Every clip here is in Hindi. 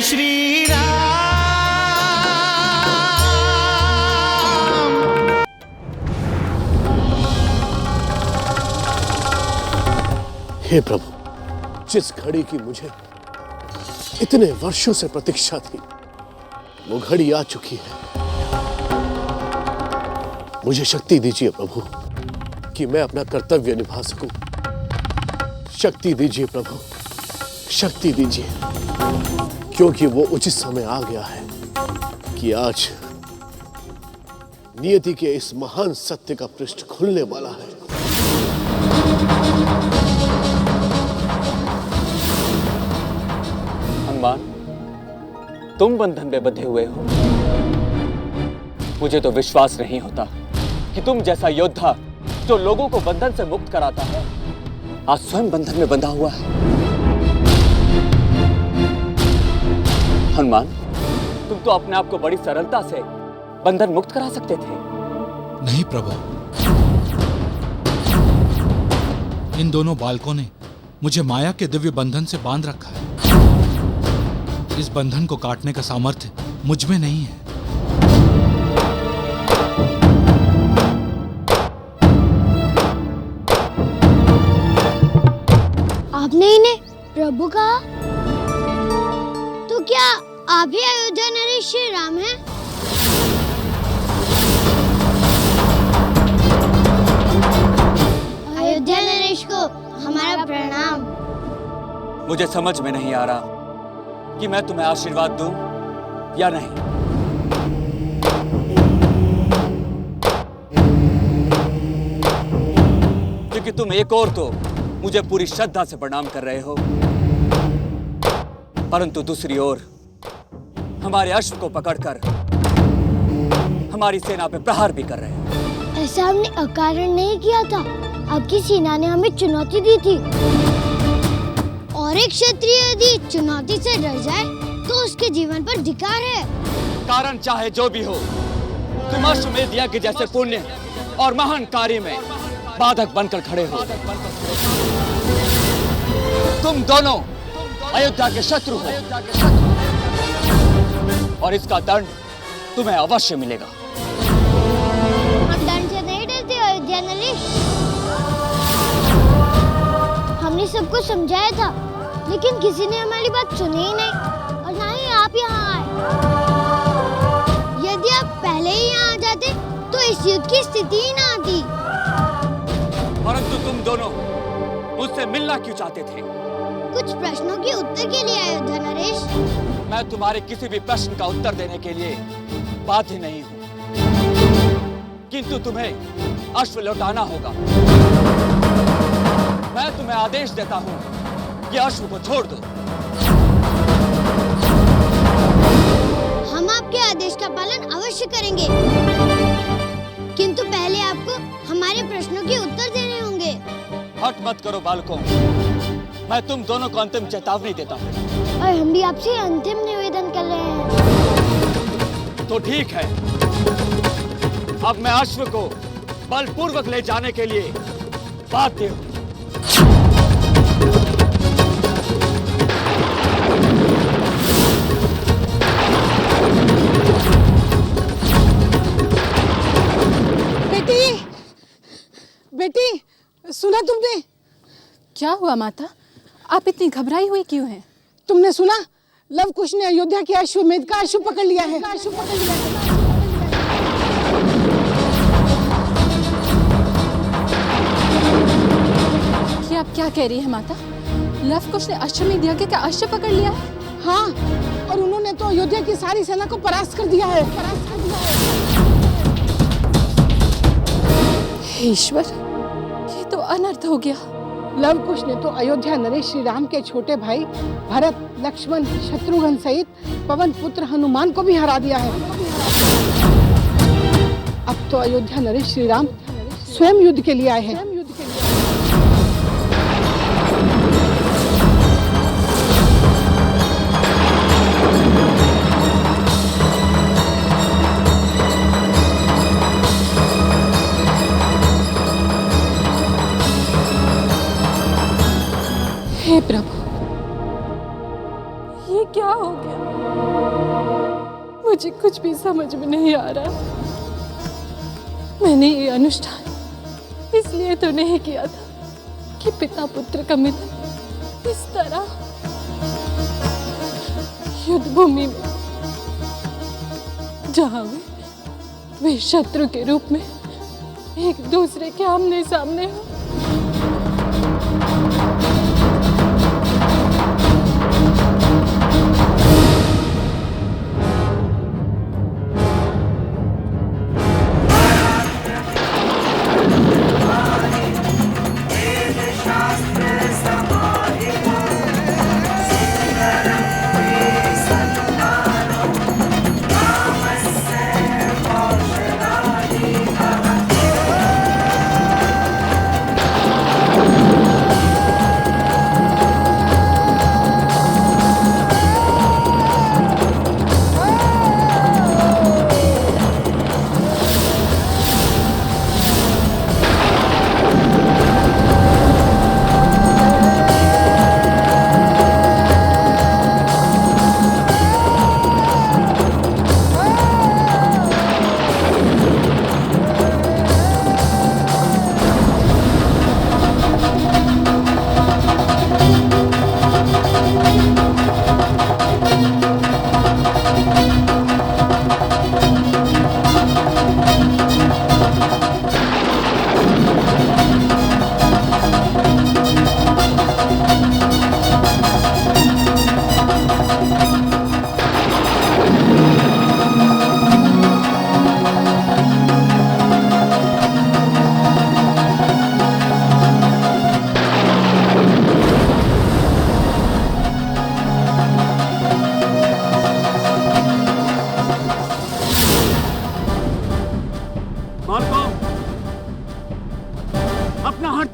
श्री राम। हे प्रभु, जिस घड़ी की मुझे इतने वर्षों से प्रतीक्षा थी, वो घड़ी आ चुकी है। मुझे शक्ति दीजिए प्रभु कि मैं अपना कर्तव्य निभा सकूं। शक्ति दीजिए प्रभु, शक्ति दीजिए, क्योंकि वो उचित समय आ गया है कि आज नियति के इस महान सत्य का पृष्ठ खुलने वाला है। हनुमान, तुम बंधन में बंधे हुए हो। मुझे तो विश्वास नहीं होता कि तुम जैसा योद्धा जो लोगों को बंधन से मुक्त कराता है, आज स्वयं बंधन में बंधा हुआ है। हनुमान, तुम तो अपने आप को बड़ी सरलता से बंधन मुक्त करा सकते थे। नहीं प्रभु, इन दोनों बालकों ने मुझे माया के दिव्य बंधन से बांध रखा है। इस बंधन को काटने का सामर्थ्य मुझ में नहीं है। आपने इन्हें प्रभु कहा, तो क्या आप ही अयोध्या नरेश श्री राम हैं? अयोध्या नरेश को हमारा प्रणाम। मुझे समझ में नहीं आ रहा कि मैं तुम्हें आशीर्वाद दूं या नहीं। क्योंकि तुम एक और तो मुझे पूरी श्रद्धा से प्रणाम कर रहे हो, परंतु दूसरी ओर हमारे अश्व को पकड़कर हमारी सेना पे प्रहार भी कर रहे हो। ऐसा हमने अकारण नहीं किया था। आपकी सेना ने हमें चुनौती दी थी, और एक क्षत्रिय यदि चुनौती से डर जाए तो उसके जीवन पर धिक्कार है। कारण चाहे जो भी हो, तुम अश्वमेध यज्ञ जैसे पुण्य और महान कार्य में बाधक बनकर खड़े हो। तुम दोनों अयोध्या के शत्रु हो, और इसका दंड तुम्हें अवश्य मिलेगा। हम दंड से नहीं डरते अयोध्या नरेश। हमने सबको समझाया था, लेकिन किसी ने हमारी बात सुनी ही नहीं, और ना ही आप यहाँ आए। यदि आप पहले ही यहाँ आ जाते तो इस युद्ध की स्थिति ही ना आती। परंतु तुम दोनों मुझसे मिलना क्यों चाहते थे? कुछ प्रश्नों के उत्तर के लिए अयोध्या नरेश। मैं तुम्हारे किसी भी प्रश्न का उत्तर देने के लिए बाध्य नहीं हूँ, किंतु तुम्हें अश्व लौटाना होगा। मैं तुम्हें आदेश देता हूँ कि अश्व को छोड़ दो। हम आपके आदेश का पालन अवश्य करेंगे, किंतु पहले आपको हमारे प्रश्नों के उत्तर देने होंगे। हट मत करो बालकों, मैं तुम दोनों को अंतिम चेतावनी देता हूँ। और हम भी आपसे अंतिम निवेदन कर रहे हैं। तो ठीक है, अब मैं अश्व को बलपूर्वक ले जाने के लिए बाध्य हूँ। बेटी, सुना तुमने? क्या हुआ माता? आप इतनी घबराई हुई क्यों हैं? तुमने सुना? लव कुश ने अयोध्या के अश्वमेध का अश्व पकड़ लिया है। कि आप क्या कह रही हैं माता? लव कुश ने अश्वमेध यज्ञ का अश्व पकड़ लिया है? हाँ, और उन्होंने तो अयोध्या की सारी सेना को परास्त कर दिया है। हे ईश्वर, ये तो अनर्थ हो गया। लव कुश ने तो अयोध्या नरेश श्री राम के छोटे भाई भरत, लक्ष्मण, शत्रुघ्न सहित पवन पुत्र हनुमान को भी हरा दिया है। अब तो अयोध्या नरेश श्री राम स्वयं युद्ध के लिए आए हैं। हे प्रभु, ये क्या हो गया? मुझे कुछ भी समझ में नहीं आ रहा। मैंने ये अनुष्ठान इसलिए तो नहीं किया था कि पिता पुत्र का मिलन इस तरह युद्ध भूमि में, जहां वे शत्रु के रूप में एक दूसरे के आमने सामने हो।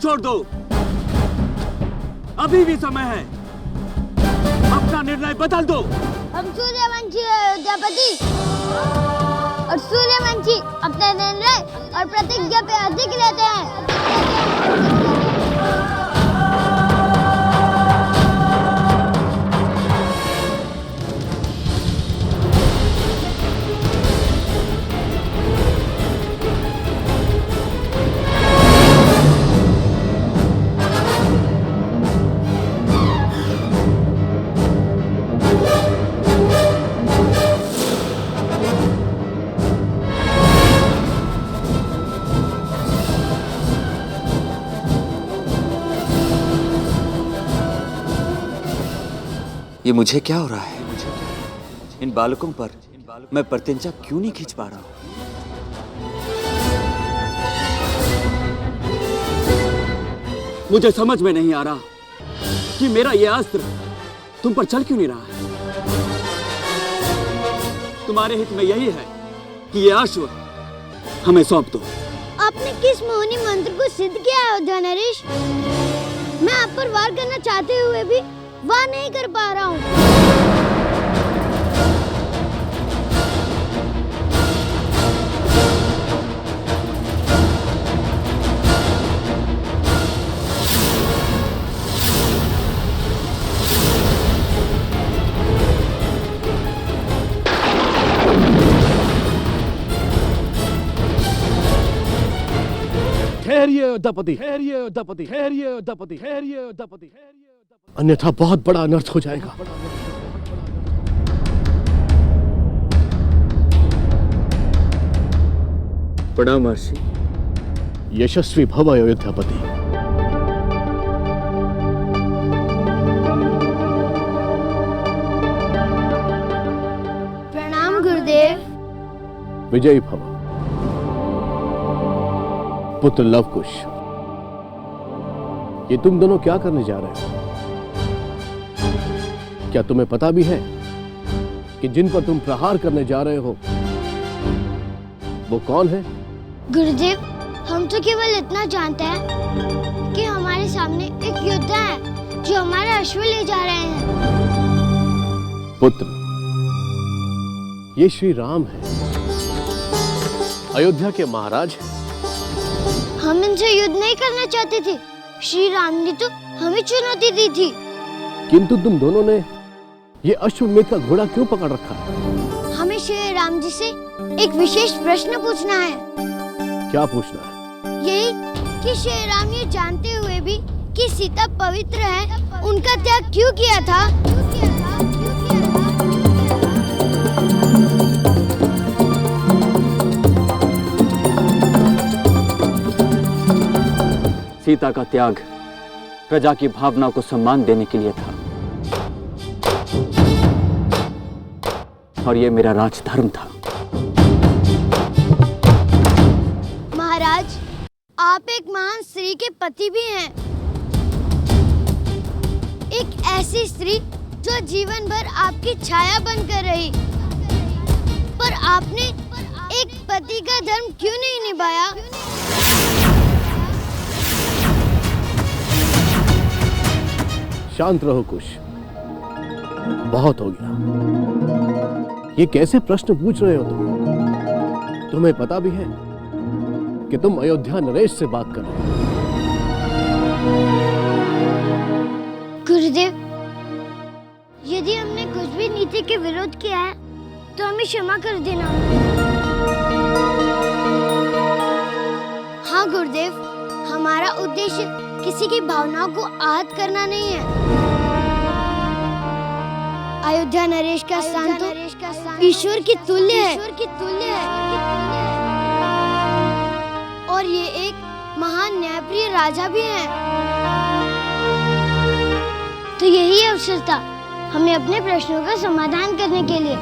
छोड़ दो, अभी भी समय है, अपना निर्णय बदल दो। हम सूर्यवंशी अयोध्यापति और सूर्यवंशी अपने निर्णय और प्रतिज्ञा पे अधिक रहते हैं। ये मुझे क्या हो रहा है? इन बालकों पर मैं प्रतिज्ञा क्यों नहीं खींच पा रहा हूं? मुझे समझ में नहीं आ रहा कि मेरा ये अस्त्र तुम पर चल क्यों नहीं रहा है। तुम्हारे हित में यही है कि ये अश्व हमें सौंप दो। आपने किस मोहिनी मंत्र को सिद्ध किया है अयोध्या नरेश? मैं आप पर वार करना चाहते हुए भी वार नहीं कर पा रहा हूँ। ठहरिए अयोध्यापति, ठहरिए अयोध्यापति, ठहरिए अयोध्यापति, ठहरिए अयोध्यापति, अन्यथा बहुत बड़ा अनर्थ हो जाएगा। प्रणाम महर्षि। यशस्वी भव अयोध्यापति। प्रणाम गुरुदेव। विजयी भव पुत्र लवकुश। ये तुम दोनों क्या करने जा रहे हो? क्या तुम्हें पता भी है कि जिन पर तुम प्रहार करने जा रहे हो वो कौन है? गुरुदेव, हम तो केवल इतना जानते हैं कि हमारे सामने एक योद्धा है जो हमारा अश्व ले जा रहे हैं। पुत्र, ये श्री राम है, अयोध्या के महाराज हैं। हम इनसे युद्ध नहीं करना चाहते थे, श्री राम ने तो हमें चुनौती दी थी। किंतु तुम दोनों ने ये अश्वमेध का घोड़ा क्यों पकड़ रखा है? हमें श्री राम जी से एक विशेष प्रश्न पूछना है। क्या पूछना है? यही कि श्री राम ये जानते हुए भी कि सीता पवित्र है, उनका त्याग क्यों किया था? सीता का त्याग प्रजा की भावना को सम्मान देने के लिए था और ये मेरा राजधर्म था। महाराज, आप एक महान स्त्री के पति भी हैं। एक ऐसी स्त्री जो जीवन भर आपकी छाया बनकर रही, पर आपने एक पति का धर्म क्यों नहीं निभाया? शांत रहो कुश, बहुत हो गया। ये कैसे प्रश्न पूछ रहे हो तुम? तुम्हें पता भी है कि तुम अयोध्या नरेश से बात कर रहे हो। गुरुदेव, यदि हमने कुछ भी नीति के विरोध किया है तो हमें क्षमा कर देना। हाँ गुरुदेव, हमारा उद्देश्य किसी की भावनाओं को आहत करना नहीं है। अयोध्या नरेश का स्थान तो ईश्वर की तुल्य है। और ये एक महान न्यायप्रिय राजा भी है। तो यही अवसर था हमें अपने प्रश्नों का समाधान करने के लिए,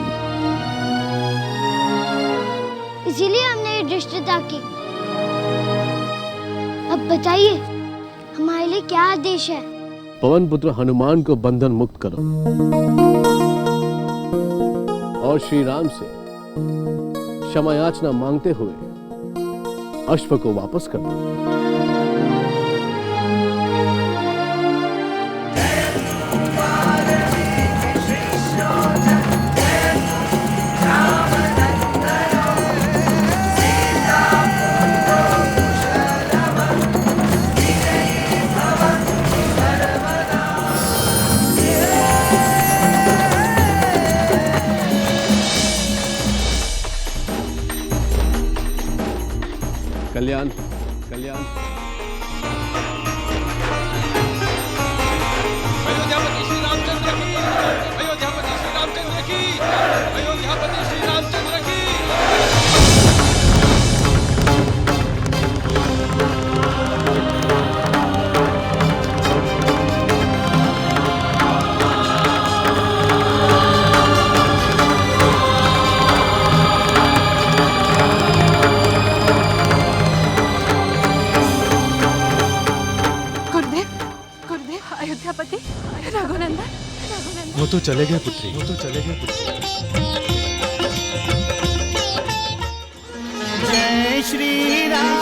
इसीलिए हमने ये धृष्टता की। अब बताइए, हमारे लिए क्या आदेश है? पवन पुत्र हनुमान को बंधन मुक्त करो और श्री राम से क्षमा याचना मांगते हुए अश्व को वापस कर दो। कल्याण कल्याण। अयोध्यापति श्री रामचंद्र की, अयोध्यापति श्री रामचंद्र की, अयोध्यापति श्री रामचंद्र की। अयोध्यापति, रघुनंदन, वो तो चले गए पुत्री, वो तो चले गए पुत्री। जय श्री राम।